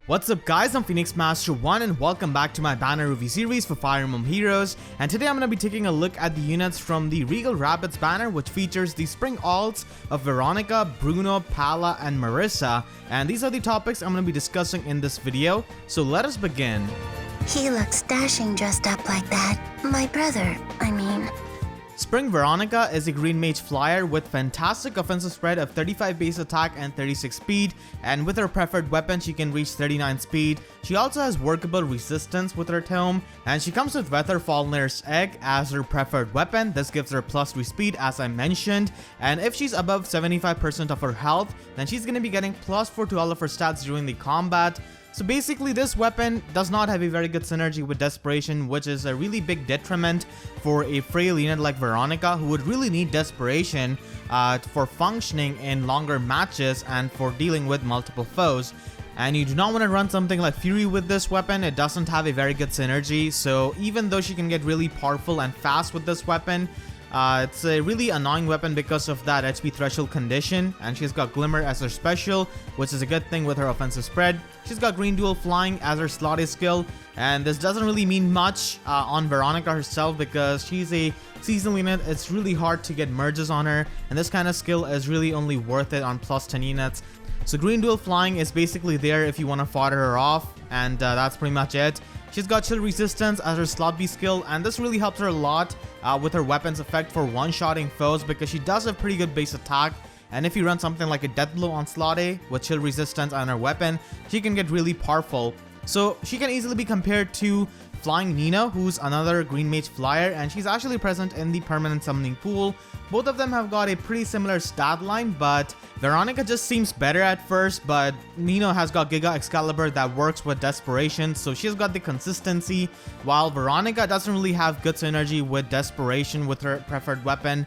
What's up guys, I'm Phoenix Master 1 and welcome back to my banner review series for Fire Emblem Heroes, and today I'm going to be taking a look at the units from the Regal Rabbits banner, which features the Spring alts of Veronica, Bruno, Palla, and Marisa, and these are the topics I'm going to be discussing in this video, so let us begin. He looks dashing dressed up like that. My brother, I mean. Spring Veronica is a green mage flyer with fantastic offensive spread of 35 base attack and 36 speed, and with her preferred weapon she can reach 39 speed. She also has workable resistance with her tome, and she comes with Weatherfaller's Egg as her preferred weapon. This gives her +3 speed as I mentioned, and if she's above 75% of her health, then she's going to be getting +4 to all of her stats during the combat. So basically this weapon does not have a very good synergy with Desperation, which is a really big detriment for a frail unit like Veronica, who would really need Desperation for functioning in longer matches and for dealing with multiple foes. And you do not want to run something like Fury with this weapon. It doesn't have a very good synergy, so even though she can get really powerful and fast with this weapon, it's a really annoying weapon because of that HP threshold condition, and she's got Glimmer as her special, which is a good thing with her offensive spread. She's got Green Duel Flying as her slotty skill, and this doesn't really mean much on Veronica herself because she's a seasonal unit. It's really hard to get merges on her, and this kind of skill is really only worth it on +10 units. So Green Duel Flying is basically there if you want to fodder her off, and that's pretty much it. She's got Chill Resistance as her slot B skill, and this really helps her a lot with her weapon's effect for one-shotting foes because she does have pretty good base attack, and if you run something like a Death Blow on slot A with Chill Resistance on her weapon, she can get really powerful. So she can easily be compared to Flying Nino, who's another green mage flyer, and she's actually present in the permanent summoning pool. Both of them have got a pretty similar stat line, but Veronica just seems better at first, but Nino has got Giga Excalibur that works with Desperation, so she's got the consistency, while Veronica doesn't really have good synergy with Desperation with her preferred weapon.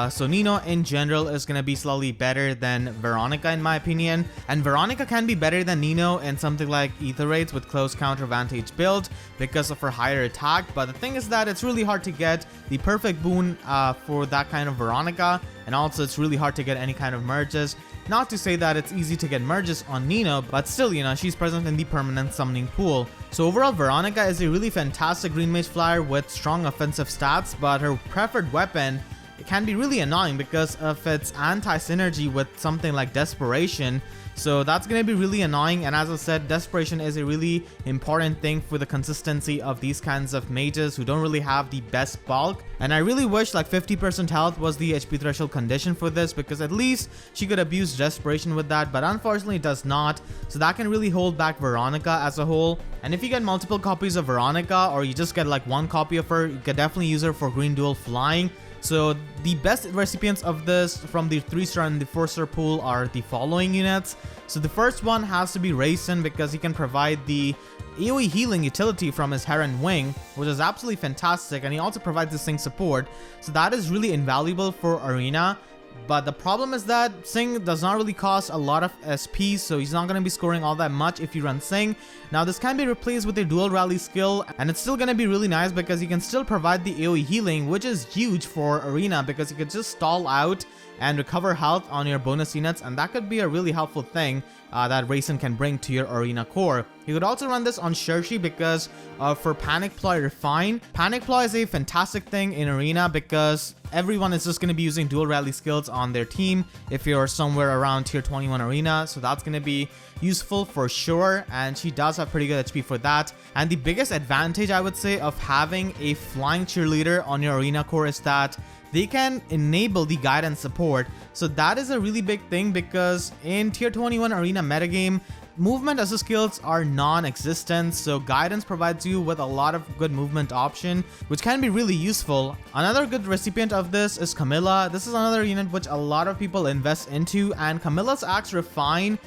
So Nino in general is going to be slightly better than Veronica in my opinion, and Veronica can be better than Nino in something like Icirrus with close counter advantage build because of her higher attack, but the thing is that it's really hard to get the perfect boon for that kind of Veronica, and also it's really hard to get any kind of merges. Not to say that it's easy to get merges on Nino, but still, you know, she's present in the permanent summoning pool. So overall, Veronica is a really fantastic green mage flyer with strong offensive stats, but her preferred weapon, it can be really annoying because of its anti-synergy with something like Desperation. So that's going to be really annoying, and as I said, Desperation is a really important thing for the consistency of these kinds of mages who don't really have the best bulk. And I really wish like 50% health was the HP threshold condition for this, because at least she could abuse Desperation with that, but unfortunately it does not. So that can really hold back Veronica as a whole. And if you get multiple copies of Veronica, or you just get like one copy of her, you can definitely use her for Green Duel Flying. So the best recipients of this from the 3-star and the 4-star pool are the following units. So the first one has to be Raisin, because he can provide the AoE healing utility from his Heron Wing, which is absolutely fantastic, and he also provides the Sing support. So that is really invaluable for Arena. But the problem is that Sing does not really cost a lot of SP, so he's not going to be scoring all that much if you run Sing. Now this can be replaced with a Dual Rally skill, and it's still going to be really nice because you can still provide the AoE healing, which is huge for Arena because you could just stall out and recover health on your bonus units, and that could be a really helpful thing that Raisin can bring to your Arena core. You could also run this on Xerxes because for Panic Ploy Refine. Panic Ploy is a fantastic thing in Arena because everyone is just going to be using dual rally skills on their team if you're somewhere around tier 21 Arena, so that's going to be useful for sure, and she does have pretty good HP for that. And the biggest advantage I would say of having a flying cheerleader on your Arena core is that they can enable the guidance support. So that is a really big thing because in tier 21 Arena metagame, movement assist skills are non-existent, so guidance provides you with a lot of good movement option, which can be really useful. Another good recipient of this is Camilla. This is another unit which a lot of people invest into, and Camilla's Axe Refine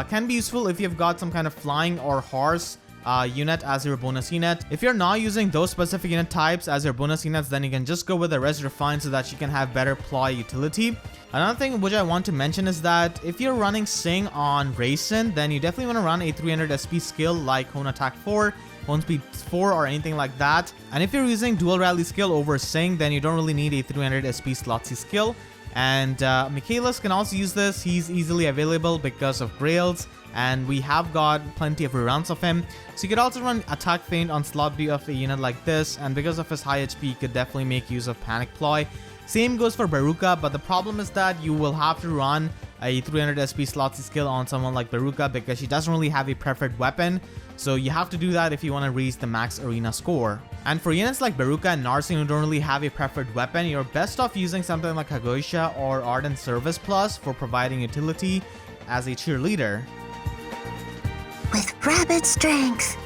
can be useful if you've got some kind of flying or horse unit as your bonus unit. If you're not using those specific unit types as your bonus units, then you can just go with the Res Refine so that you can have better ploy utility. Another thing which I want to mention is that if you're running Sing on Raisin, then you definitely want to run a 300 SP skill like Hone Attack 4, Hone Speed 4, or anything like that. And if you're using Dual Rally skill over Sing, then you don't really need a 300 SP Slot C skill. And Michaelis can also use this. He's easily available because of Grails, and we have got plenty of reruns of him. So you could also run Attack Feint on slot B of a unit like this, and because of his high HP, you could definitely make use of Panic Ploy. Same goes for Veruca, but the problem is that you will have to run a 300 SP slot C skill on someone like Veruca because she doesn't really have a preferred weapon. So you have to do that if you want to reach the max arena score. And for units like Veruca and Narsian who don't really have a preferred weapon, you're best off using something like Kagoisha or Ardent Service Plus for providing utility as a cheerleader. With rabbit strength.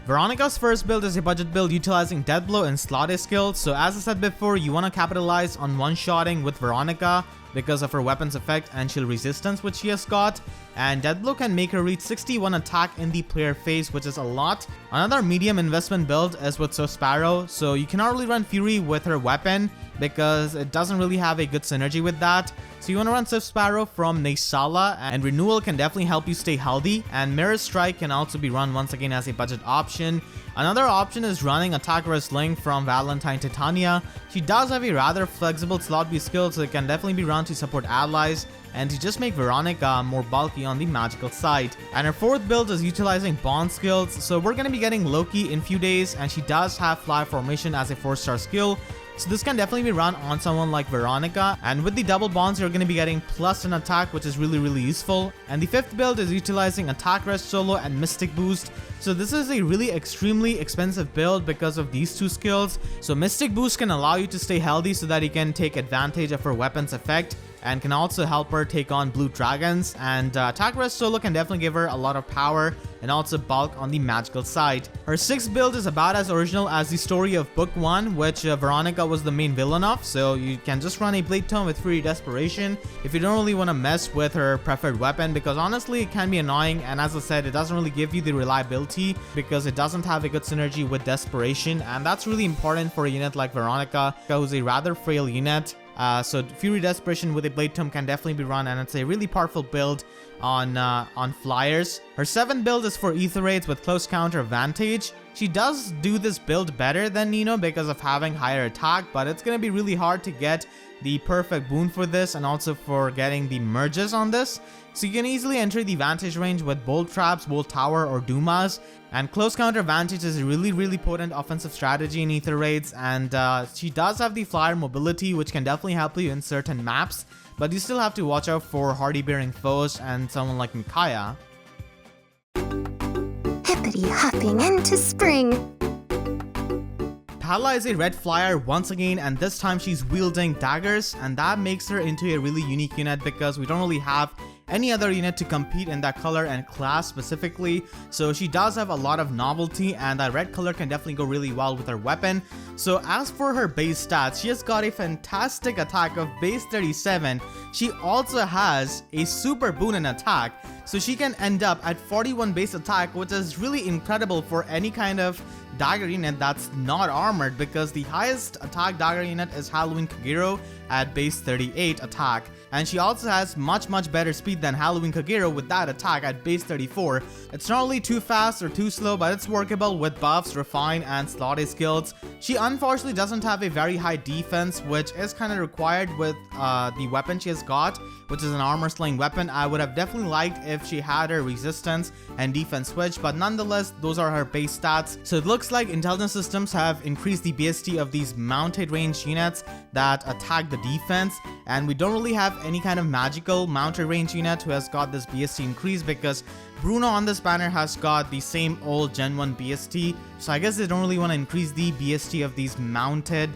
Veronica's first build is a budget build utilizing Death Blow and Slot A skills. So as I said before, you want to capitalize on one-shotting with Veronica because of her weapon's effect and shield resistance which she has got, and Death Blow can make her reach 61 attack in the player phase, which is a lot. Another medium investment build is with Sparrow, so you cannot really run Fury with her weapon because it doesn't really have a good synergy with that. So you want to run Sparrow from Naysala, and Renewal can definitely help you stay healthy, and Mirror Strike can also be run once again as a budget option. Another option is running Attack Wrestling from Valentine Titania. She does have a rather flexible slot B skill, so it can definitely be run to support allies and to just make Veronica more bulky on the magical side. And her fourth build is utilizing Bond skills, so we're going to be getting Loki in few days, and she does have Fly Formation as a 4-star skill. So this can definitely be run on someone like Veronica, and with the double bonds you're going to be getting plus an attack, which is really useful. And the fifth build is utilizing Attack Rest Solo and Mystic Boost. So this is a really extremely expensive build because of these two skills. So Mystic Boost can allow you to stay healthy so that you can take advantage of her weapon's effect, and can also help her take on blue dragons, and Attack Rest Solo can definitely give her a lot of power and also bulk on the magical side. Her sixth build is about as original as the story of Book 1, which Veronica was the main villain of, so you can just run a Blade Tome with Fury Desperation if you don't really want to mess with her preferred weapon, because honestly it can be annoying, and as I said, it doesn't really give you the reliability because it doesn't have a good synergy with Desperation, and that's really important for a unit like Veronica, who's a rather frail unit. So Fury Desperation with a Blade Tome can definitely be run, and it's a really powerful build on flyers. Her seventh build is for Ether Raids with Close Counter Advantage. She does do this build better than Nino because of having higher attack, but it's going to be really hard to get the perfect boon for this and also for getting the merges on this. So you can easily enter the Vantage range with Bolt Traps, Bolt Tower, or Dumas. And Close Counter Advantage is a really potent offensive strategy in Ether Raids, and she does have the Flyer Mobility, which can definitely help you in certain maps, but you still have to watch out for Hardy Bearing foes and someone like Micaiah. Hippity hopping into spring. Palla is a red flyer once again, and this time she's wielding daggers, and that makes her into a really unique unit because we don't really have any other unit to compete in that color and class specifically. So she does have a lot of novelty, and that red color can definitely go really well with her weapon. So as for her base stats, she has got a fantastic attack of base 37. She also has a super boon in attack, so she can end up at 41 base attack, which is really incredible for any kind of dagger unit that's not armored, because the highest attack dagger unit is Halloween Kagero at base 38 attack, and she also has much better speed than Halloween Kagero with that attack at base 34. It's not really too fast or too slow, but it's workable with buffs, refine, and slot A skills. She unfortunately doesn't have a very high defense, which is kind of required with the weapon she has got, which is an armor slaying weapon. I would have definitely liked if she had her resistance and defense switch, but nonetheless those are her base stats. So it looks like intelligence systems have increased the BST of these mounted range units that attack the defense, and we don't really have any kind of magical mounted range unit who has got this BST increase, because Bruno on this banner has got the same old Gen 1 BST, so I guess they don't really want to increase the BST of these mounted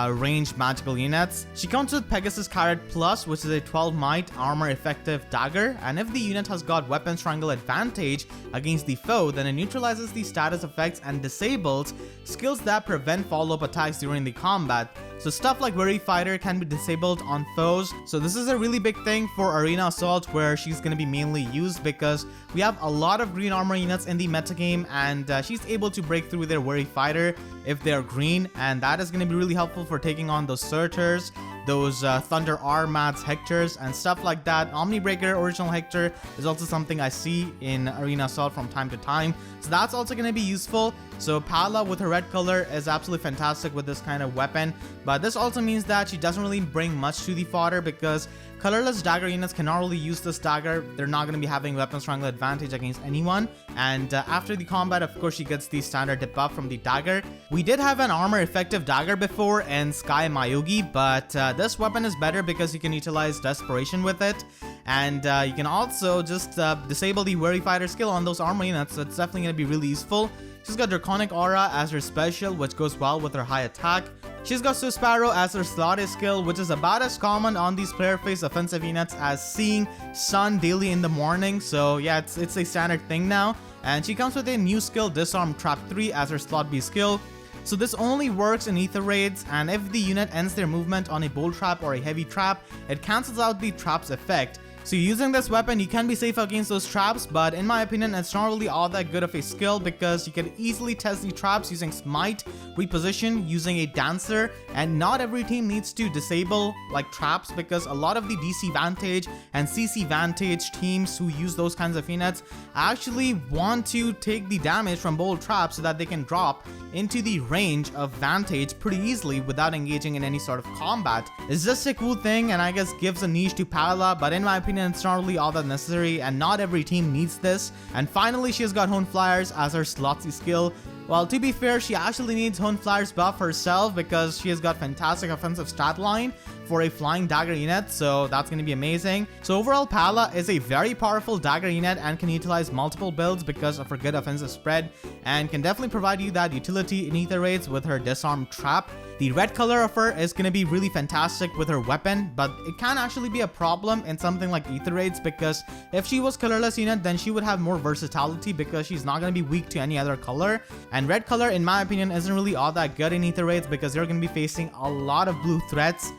ranged magical units. She comes with Pegasus Carrot Plus, which is a 12 might armor effective dagger, and if the unit has got Weapon Strangle Advantage against the foe, then it neutralizes the status effects and disables skills that prevent follow-up attacks during the combat. So stuff like Worry Fighter can be disabled on foes. So this is a really big thing for Arena Assault, where she's going to be mainly used because we have a lot of green armor units in the metagame, and she's able to break through their Worry Fighter if they're green, and that is going to be really helpful for taking on those Surters those Thunder Armads, Hectors, and stuff like that. Omni Breaker original Hector is also something I see in Arena Assault from time to time, so that's also going to be useful. So Palla with her red color is absolutely fantastic with this kind of weapon, but this also means that she doesn't really bring much to the fodder because colorless dagger units cannot really use this dagger. They're not going to be having weapon strength advantage against anyone, and after the combat, of course, she gets the standard debuff from the dagger. We did have an armor effective dagger before in Sky Mayogi, but this weapon is better because you can utilize Desperation with it, and you can also just disable the Weary Fighter skill on those armor units, so it's definitely going to be really useful. She's got Draconic Aura as her special, which goes well with her high attack. She's got Sparrow as her slotted skill, which is about as common on these player face offensive units as seeing sun daily in the morning. So yeah, it's a standard thing now. And she comes with a new skill, Disarm Trap 3 as her slot B skill. So this only works in Ether Raids, and if the unit ends their movement on a bolt trap or a heavy trap, it cancels out the trap's effect. So using this weapon, you can be safe against those traps, but in my opinion, it's not really all that good of a skill because you can easily test the traps using Smite, Reposition, using a Dancer, and not every team needs to disable like traps because a lot of the DC Vantage and CC Vantage teams who use those kinds of units actually want to take the damage from bolt traps so that they can drop into the range of Vantage pretty easily without engaging in any sort of combat. It's just a cool thing and I guess gives a niche to Palla, but in my opinion, it's not really all that necessary and not every team needs this. And finally, she has got Hone Flyers as her slotsy skill. Well, to be fair, she actually needs Hone Flyers buff herself because she has got fantastic offensive stat line for a flying dagger unit, so that's going to be amazing. So overall, Palla is a very powerful dagger unit and can utilize multiple builds because of her good offensive spread and can definitely provide you that utility in Ether Raids with her Disarm Trap. The red color of her is going to be really fantastic with her weapon, but it can actually be a problem in something like Ether Raids because if she was colorless unit, then she would have more versatility because she's not going to be weak to any other color. And red color, in my opinion, isn't really all that good in Ether Raids because they're going to be facing a lot of blue threats.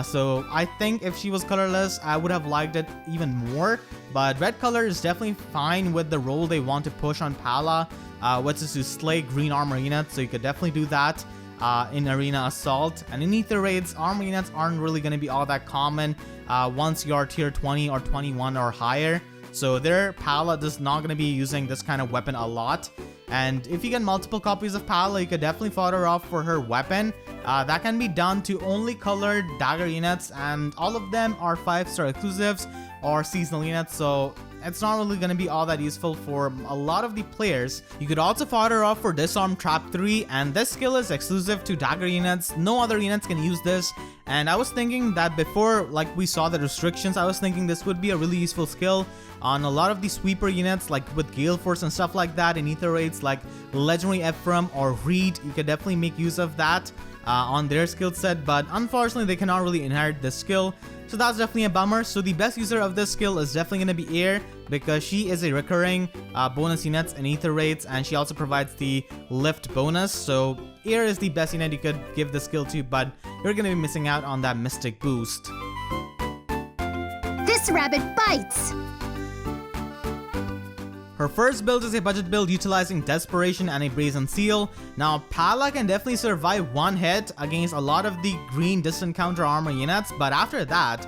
So I think if she was colorless, I would have liked it even more. But red color is definitely fine with the role they want to push on Palla, which is to slay green armor units. So you could definitely do that in Arena Assault. And in Ether Raids, armor units aren't really going to be all that common once you're tier 20 or 21 or higher. So their Palla is not going to be using this kind of weapon a lot. And if you get multiple copies of Palla, you could definitely fodder off for her weapon. That can be done to only colored dagger units, and all of them are 5-star exclusives or seasonal units, so it's not really going to be all that useful for a lot of the players. You could also fodder off for Disarm Trap 3, and this skill is exclusive to dagger units. No other units can use this, and I was thinking that before like we saw the restrictions, I was thinking this would be a really useful skill on a lot of the sweeper units like with Gale Force and stuff like that in Ether Raids like Legendary Ephraim or Reed. You could definitely make use of that on their skill set, but unfortunately they cannot really inherit this skill, so that's definitely a bummer. So the best user of this skill is definitely going to be Air because she is a recurring bonus unit in Ether Raids, and she also provides the lift bonus. So Air is the best unit you could give the skill to, but you're going to be missing out on that mystic boost. This rabbit bites! Her first build is a budget build utilizing Desperation and a Brazen Seal. Now, Palla can definitely survive one hit against a lot of the green distant counter armor units, but after that,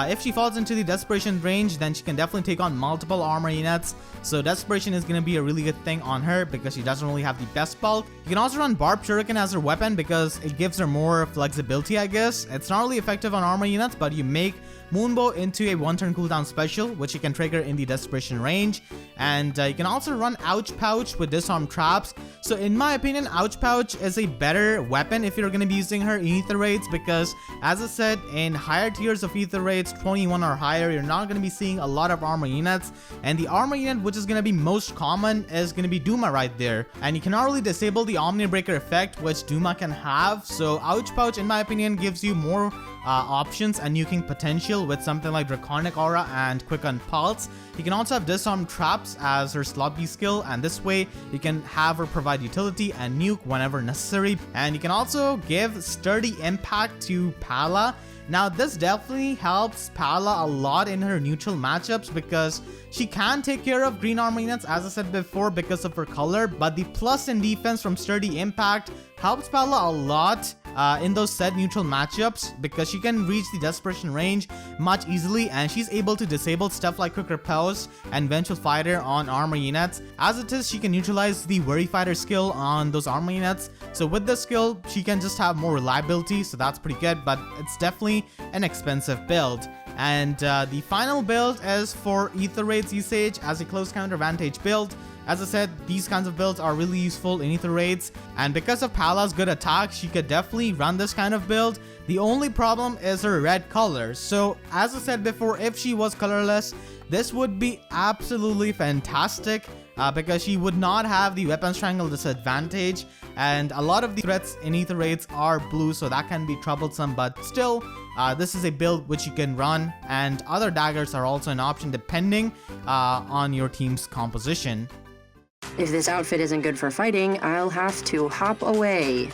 if she falls into the Desperation range, then she can definitely take on multiple armor units. So Desperation is going to be a really good thing on her because she doesn't really have the best bulk. You can also run Barb Shuriken as her weapon because it gives her more flexibility, I guess. It's not really effective on armor units, but you make Moonbow into a 1-turn cooldown special, which you can trigger in the Desperation range. And you can also run Ouch Pouch with Disarm Traps. So in my opinion, Ouch Pouch is a better weapon if you're going to be using her in Ether Raids because, as I said, in higher tiers of Ether Raids, 21 or higher, you're not going to be seeing a lot of armor units. And the armor unit which is going to be most common is going to be Duma right there. And you cannot really disable the Omni Breaker effect, which Duma can have. So Ouch Pouch, in my opinion, gives you more options and nuking potential with something like Draconic Aura and Quicken Pulse. You can also have Disarm Traps as her slot B skill, and this way you can have her provide utility and nuke whenever necessary. And you can also give Sturdy Impact to Palla. Now this definitely helps Palla a lot in her neutral matchups because she can take care of green armor units, as I said before, because of her color, but the plus in defense from Sturdy Impact helps Palla a lot in those set neutral matchups because she can reach the desperation range much easily, and she's able to disable stuff like quick repels and vengeful fighter on armor units. As it is, she can neutralize the worry fighter skill on those armor units. So with this skill, she can just have more reliability, so that's pretty good, but it's definitely an expensive build. And the final build is for Ether Raids usage as a close counter advantage build. As I said, these kinds of builds are really useful in Ether Raids, and because of Palla's good attack, she could definitely run this kind of build. The only problem is her red color. So as I said before, if she was colorless, this would be absolutely fantastic because she would not have the weapon strangle disadvantage, and a lot of the threats in Ether Raids are blue, so that can be troublesome, but still this is a build which you can run, and other daggers are also an option depending on your team's composition. If this outfit isn't good for fighting, I'll have to hop away.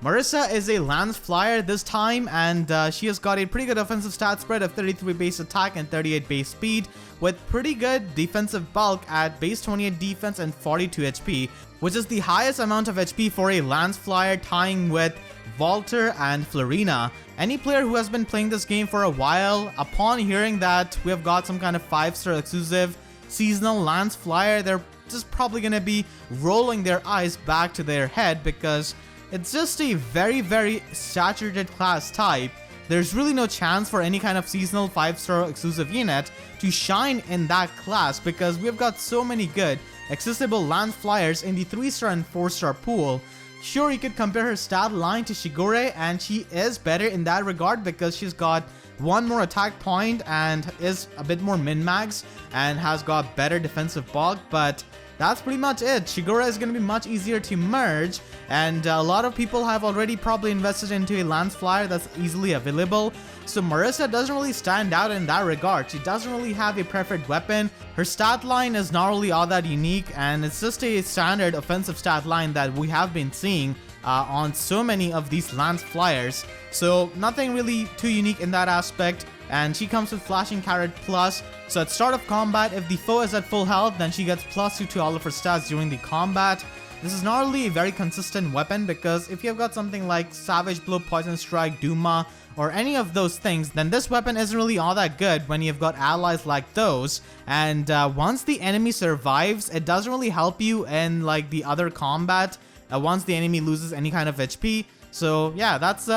Marisa is a lance flyer this time, and she has got a pretty good offensive stat spread of 33 base attack and 38 base speed, with pretty good defensive bulk at base 28 defense and 42 HP, which is the highest amount of HP for a lance flyer, tying with Volter and Florina. Any player who has been playing this game for a while, upon hearing that we have got some kind of 5-star exclusive seasonal lance flyer, they're just probably gonna be rolling their eyes back to their head because it's just a very saturated class type. There's really no chance for any kind of seasonal 5-star exclusive unit to shine in that class because we've got so many good accessible lance flyers in the 3-star and 4-star pool. Sure, you could compare her stat line to Shigure, and she is better in that regard because she's got one more attack point and is a bit more min-max and has got better defensive bulk, but that's pretty much it. Shigure is going to be much easier to merge, and a lot of people have already probably invested into a lance flyer that's easily available. So Marisa doesn't really stand out in that regard. She doesn't really have a preferred weapon. Her stat line is not really all that unique, and it's just a standard offensive stat line that we have been seeing on so many of these lance flyers. So nothing really too unique in that aspect. And she comes with Flashing Carrot Plus. So at start of combat, if the foe is at full health, then she gets +2 to all of her stats during the combat. This is not really a very consistent weapon because if you've got something like Savage Blow, Poison Strike, Duma, or any of those things, then this weapon isn't really all that good when you've got allies like those. And once the enemy survives, it doesn't really help you in like the other combat once the enemy loses any kind of HP. So yeah, that's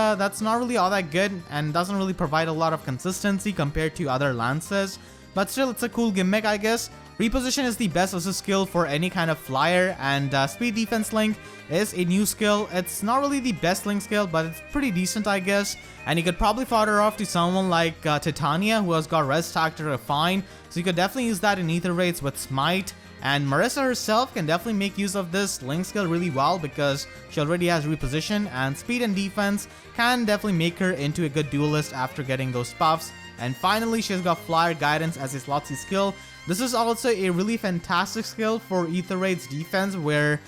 not really all that good and doesn't really provide a lot of consistency compared to other lances. But still, it's a cool gimmick, I guess. Reposition is the best assist skill for any kind of flyer, and Speed Defense Link is a new skill. It's not really the best link skill, but it's pretty decent, I guess. And you could probably fodder off to someone like Titania, who has got Res Tactor Refine, so you could definitely use that in Ether Raids with Smite. And Marisa herself can definitely make use of this link skill really well because she already has reposition, and speed and defense can definitely make her into a good duelist after getting those buffs. And finally, she's got Flyer Guidance as a slotsy skill. This is also a really fantastic skill for Ether Raid's defense where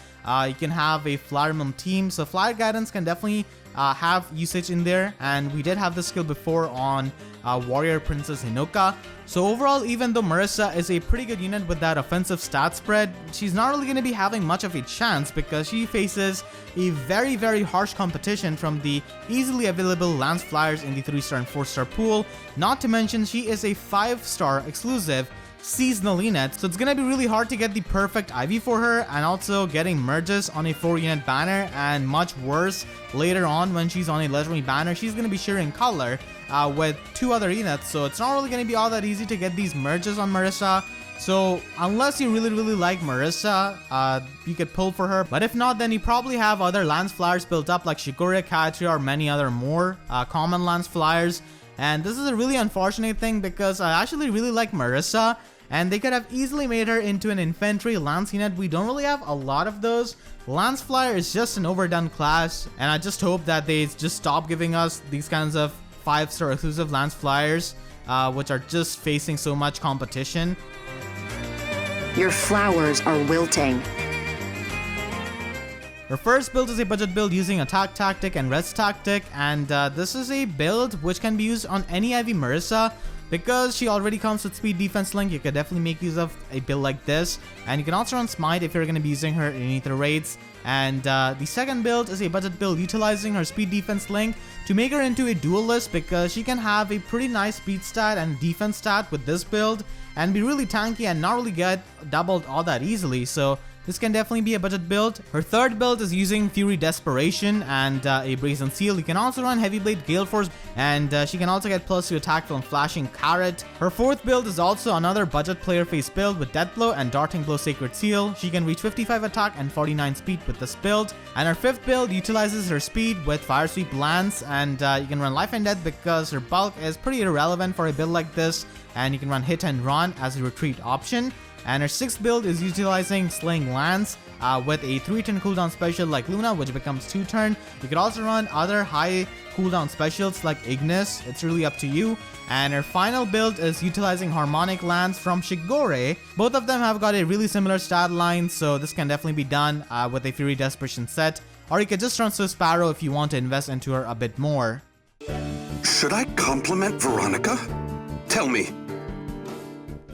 you can have a Flyer Emblem team. So Flyer Guidance can definitely have usage in there, and we did have this skill before on Warrior Princess Hinoka. So overall, even though Marisa is a pretty good unit with that offensive stat spread, she's not really going to be having much of a chance because she faces a very harsh competition from the easily available lance flyers in the 3-star and 4-star pool. Not to mention, she is a 5-star exclusive seasonal unit, so it's gonna be really hard to get the perfect IV for her, and also getting merges on a 4-unit banner, and much worse later on when she's on a legendary banner, she's gonna be sharing color with 2 other units, so it's not really gonna be all that easy to get these merges on Marisa. So unless you really like Marisa, you could pull for her, but if not, then you probably have other lance flyers built up like Shigure, Katria, or many other more common lance flyers. And this is a really unfortunate thing because I actually really like Marisa, and they could have easily made her into an infantry lance unit. We don't really have a lot of those. Lance flyer is just an overdone class, and I just hope that they just stop giving us these kinds of 5-star exclusive lance flyers, which are just facing so much competition. Your flowers are wilting. Her first build is a budget build using Attack Tactic and Rest Tactic, and this is a build which can be used on any IV Marisa. because she already comes with speed defense link, you could definitely make use of a build like this. And you can also run smite if you're going to be using her in ether raids. And the second build is a budget build utilizing her speed defense link to make her into a duelist, because she can have a pretty nice speed stat and defense stat with this build and be really tanky and not really get doubled all that easily. So this can definitely be a budget build. Her third build is using Fury Desperation and a Brazen Seal. You can also run Heavy Blade Gale Force, and she can also get plus to attack from Flashing Carrot. Her fourth build is also another budget player face build with Death Blow and Darting Blow Sacred Seal. She can reach 55 attack and 49 speed with this build. And her fifth build utilizes her speed with Fire Sweep Lance, and you can run Life and Death because her bulk is pretty irrelevant for a build like this, and you can run Hit and Run as a retreat option. And her sixth build is utilizing Slaying Lance with a 3-turn cooldown special like Luna, which becomes 2-turn. You could also run other high cooldown specials like Ignis. It's really up to you. And her final build is utilizing Harmonic Lance from Shigure. Both of them have got a really similar stat line, so this can definitely be done with a Fury Desperation set. Or you could just run Swift Sparrow if you want to invest into her a bit more. Should I compliment Veronica? Tell me.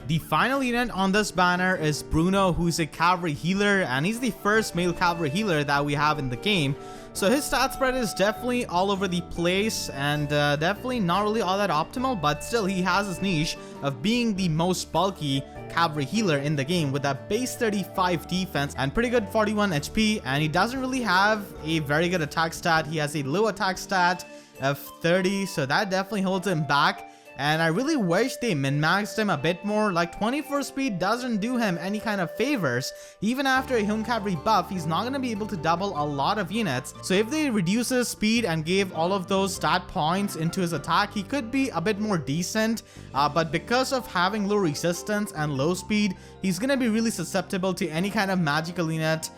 The final unit on this banner is Bruno, who's a cavalry healer, and he's the first male cavalry healer that we have in the game. So his stat spread is definitely all over the place and definitely not really all that optimal, but still he has his niche of being the most bulky cavalry healer in the game with a base 35 defense and pretty good 41 HP, and he doesn't really have a very good attack stat. He has a low attack stat of 30, so that definitely holds him back. And I really wish they min-maxed him a bit more. Like 24 speed doesn't do him any kind of favors. Even after a Hun Cavalry buff, he's not going to be able to double a lot of units. So if they reduce his speed and gave all of those stat points into his attack, he could be a bit more decent. But because of having low resistance and low speed, he's going to be really susceptible to any kind of magical unit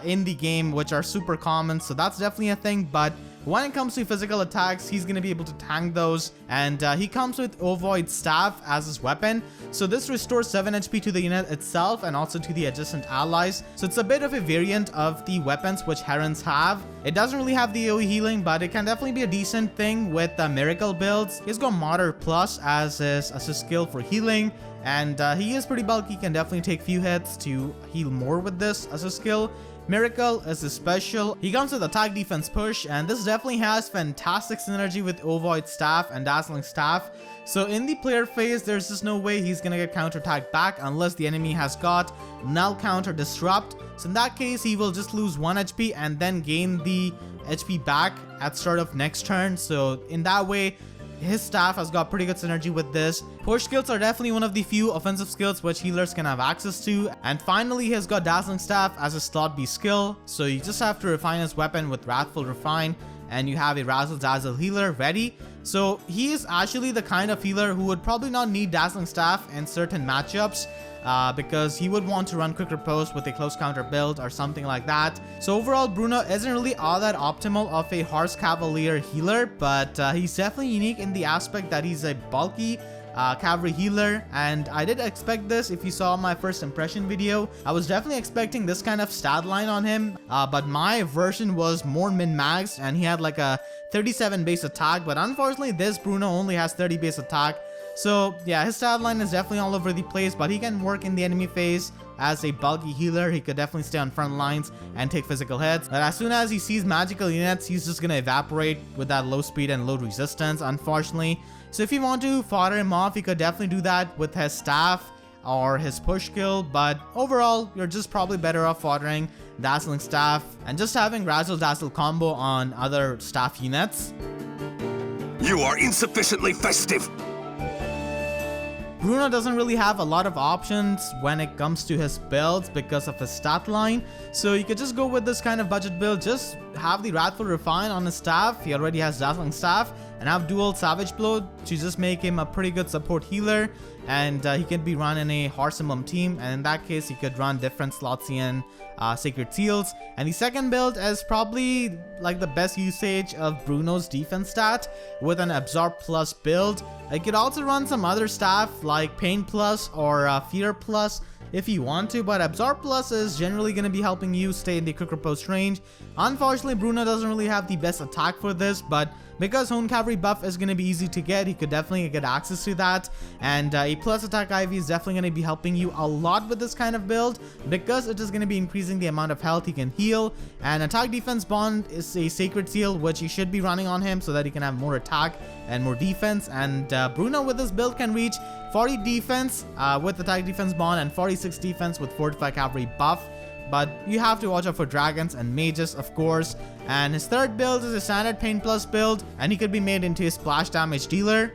in the game, which are super common. So that's definitely a thing. But when it comes to physical attacks, he's going to be able to tank those, and he comes with Ovoid Staff as his weapon. So this restores 7 HP to the unit itself and also to the adjacent allies. So it's a bit of a variant of the weapons which Herons have. It doesn't really have the AoE healing, but it can definitely be a decent thing with Miracle builds. He's got Martyr Plus as his assist skill for healing, and he is pretty bulky, can definitely take few hits to heal more with this as a skill. Miracle is his special. He comes with attack defense push, and this definitely has fantastic synergy with Ovoid Staff and Dazzling Staff. So in the player phase, there's just no way he's gonna get counterattacked back unless the enemy has got Null Counter Disrupt. So in that case, he will just lose 1 HP and then gain the HP back at start of next turn. So in that way, his staff has got pretty good synergy with this. Push skills are definitely one of the few offensive skills which healers can have access to. And finally, he has got Dazzling Staff as a slot B skill. So you just have to refine his weapon with Wrathful Refine, and you have a Razzle Dazzle healer ready. So he is actually the kind of healer who would probably not need Dazzling Staff in certain matchups, because he would want to run Quick Riposte with a close counter build or something like that. So overall, Bruno isn't really all that optimal of a Horse Cavalier healer, but he's definitely unique in the aspect that he's a bulky cavalry healer, and I did expect this. If you saw my first impression video, I was definitely expecting this kind of stat line on him, but my version was more min-maxed and he had like a 37 base attack, but unfortunately this Bruno only has 30 base attack. So yeah, his stat line is definitely all over the place, but he can work in the enemy phase as a bulky healer. He could definitely stay on front lines and take physical hits, but as soon as he sees magical units, he's just gonna evaporate with that low speed and low resistance, unfortunately. So if you want to fodder him off, you could definitely do that with his staff or his push skill, but overall, you're just probably better off foddering Dazzling Staff and just having Razzle Dazzle combo on other staff units. You are insufficiently festive. Bruno doesn't really have a lot of options when it comes to his builds because of his stat line, so you could just go with this kind of budget build. Just have the Wrathful Refine on his staff. He already has Dazzling Staff, and have Duel Savage Blow to just make him a pretty good support healer, and he can be run in a Horse Emblem team, and in that case he could run different Slotzian Sacred Seals. And the second build is probably like the best usage of Bruno's defense stat with an Absorb Plus build. You could also run some other staff like Pain Plus or Fear Plus if you want to, but Absorb Plus is generally going to be helping you stay in the Quick Riposte range. Unfortunately, Bruno doesn't really have the best attack for this, but because Hone Cavalry buff is going to be easy to get, he could definitely get access to that. And a plus attack IV is definitely going to be helping you a lot with this kind of build, because it is going to be increasing the amount of health he can heal. And attack defense bond is a sacred seal, which you should be running on him so that he can have more attack and more defense. And Bruno with this build can reach 40 defense with attack defense bond and 46 defense with fortified cavalry buff. But you have to watch out for dragons and mages, of course. And his third build is a standard pain plus build, and he could be made into a splash damage dealer.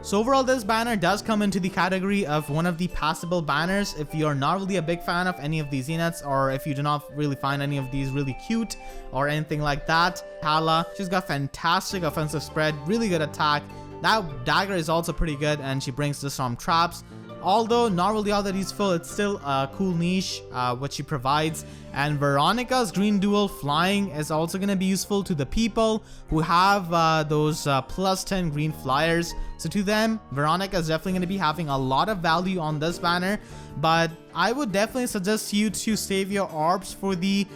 So overall, this banner does come into the category of one of the passable banners if you're not really a big fan of any of these units, or if you do not really find any of these really cute or anything like that. Palla, she's got fantastic offensive spread, really good attack. That dagger is also pretty good, and she brings disarm traps. Although not really all that useful, it's still a cool niche what she provides. And Veronica's green duel flying is also going to be useful to the people who have those plus 10 green flyers. So to them, Veronica is definitely going to be having a lot of value on this banner. But I would definitely suggest you to save your orbs for the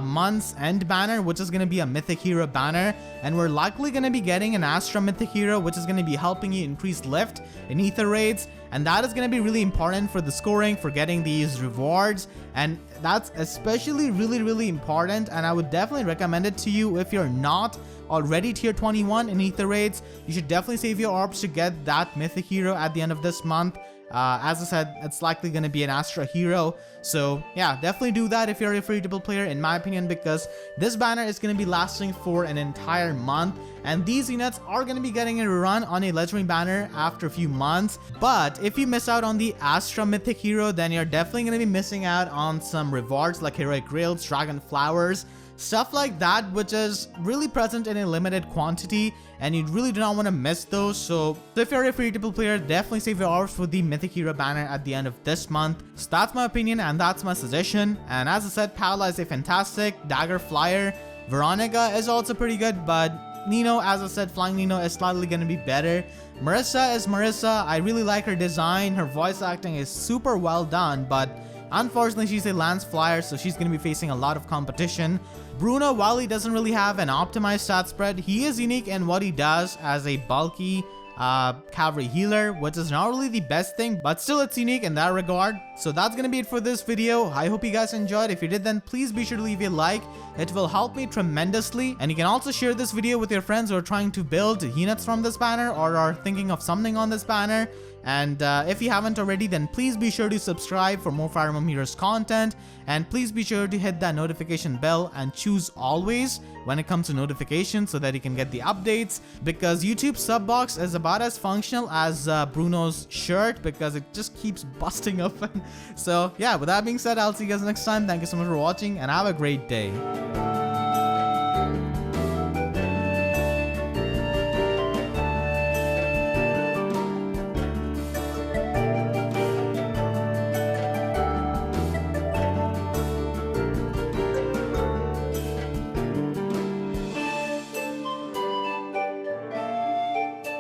month's end banner, which is going to be a mythic hero banner. And we're likely going to be getting an Astra mythic hero, which is going to be helping you increase lift in ether raids. And that is going to be really important for the scoring, for getting these rewards. And that's especially really important. And I would definitely recommend it to you if you're not already tier 21 in ether raids. You should definitely save your orbs to get that mythic hero at the end of this month. As I said, it's likely going to be an Astra hero. So yeah, definitely do that if you're a free-to-play player, in my opinion, because this banner is going to be lasting for an entire month. And these units are going to be getting a run on a legendary banner after a few months. But if you miss out on the Astra mythic hero, then you're definitely going to be missing out on some rewards like heroic rails, dragon flowers, stuff like that, which is really present in a limited quantity, and you really do not want to miss those. So if you're a free-to-play player, definitely save your orbs for the mythic hero banner at the end of this month. So that's my opinion and that's my suggestion. And as I said, Palla is a fantastic dagger flyer. Veronica is also pretty good, but Nino, as I said, flying Nino is slightly going to be better. Marisa is Marisa. I really like her design. Her voice acting is super well done, but unfortunately, she's a lance flyer, so she's going to be facing a lot of competition. Bruno, while he doesn't really have an optimized stat spread, he is unique in what he does as a bulky cavalry healer, which is not really the best thing, but still it's unique in that regard. So that's gonna be it for this video. I hope you guys enjoyed. If you did, then please be sure to leave a like. It will help me tremendously. And you can also share this video with your friends who are trying to build units from this banner or are thinking of something on this banner. And if you haven't already, then please be sure to subscribe for more Fire Emblem Heroes content. And please be sure to hit that notification bell and choose always when it comes to notifications so that you can get the updates. Because YouTube sub box is about as functional as Bruno's shirt, because it just keeps busting open. So yeah, with that being said, I'll see you guys next time. Thank you so much for watching and have a great day.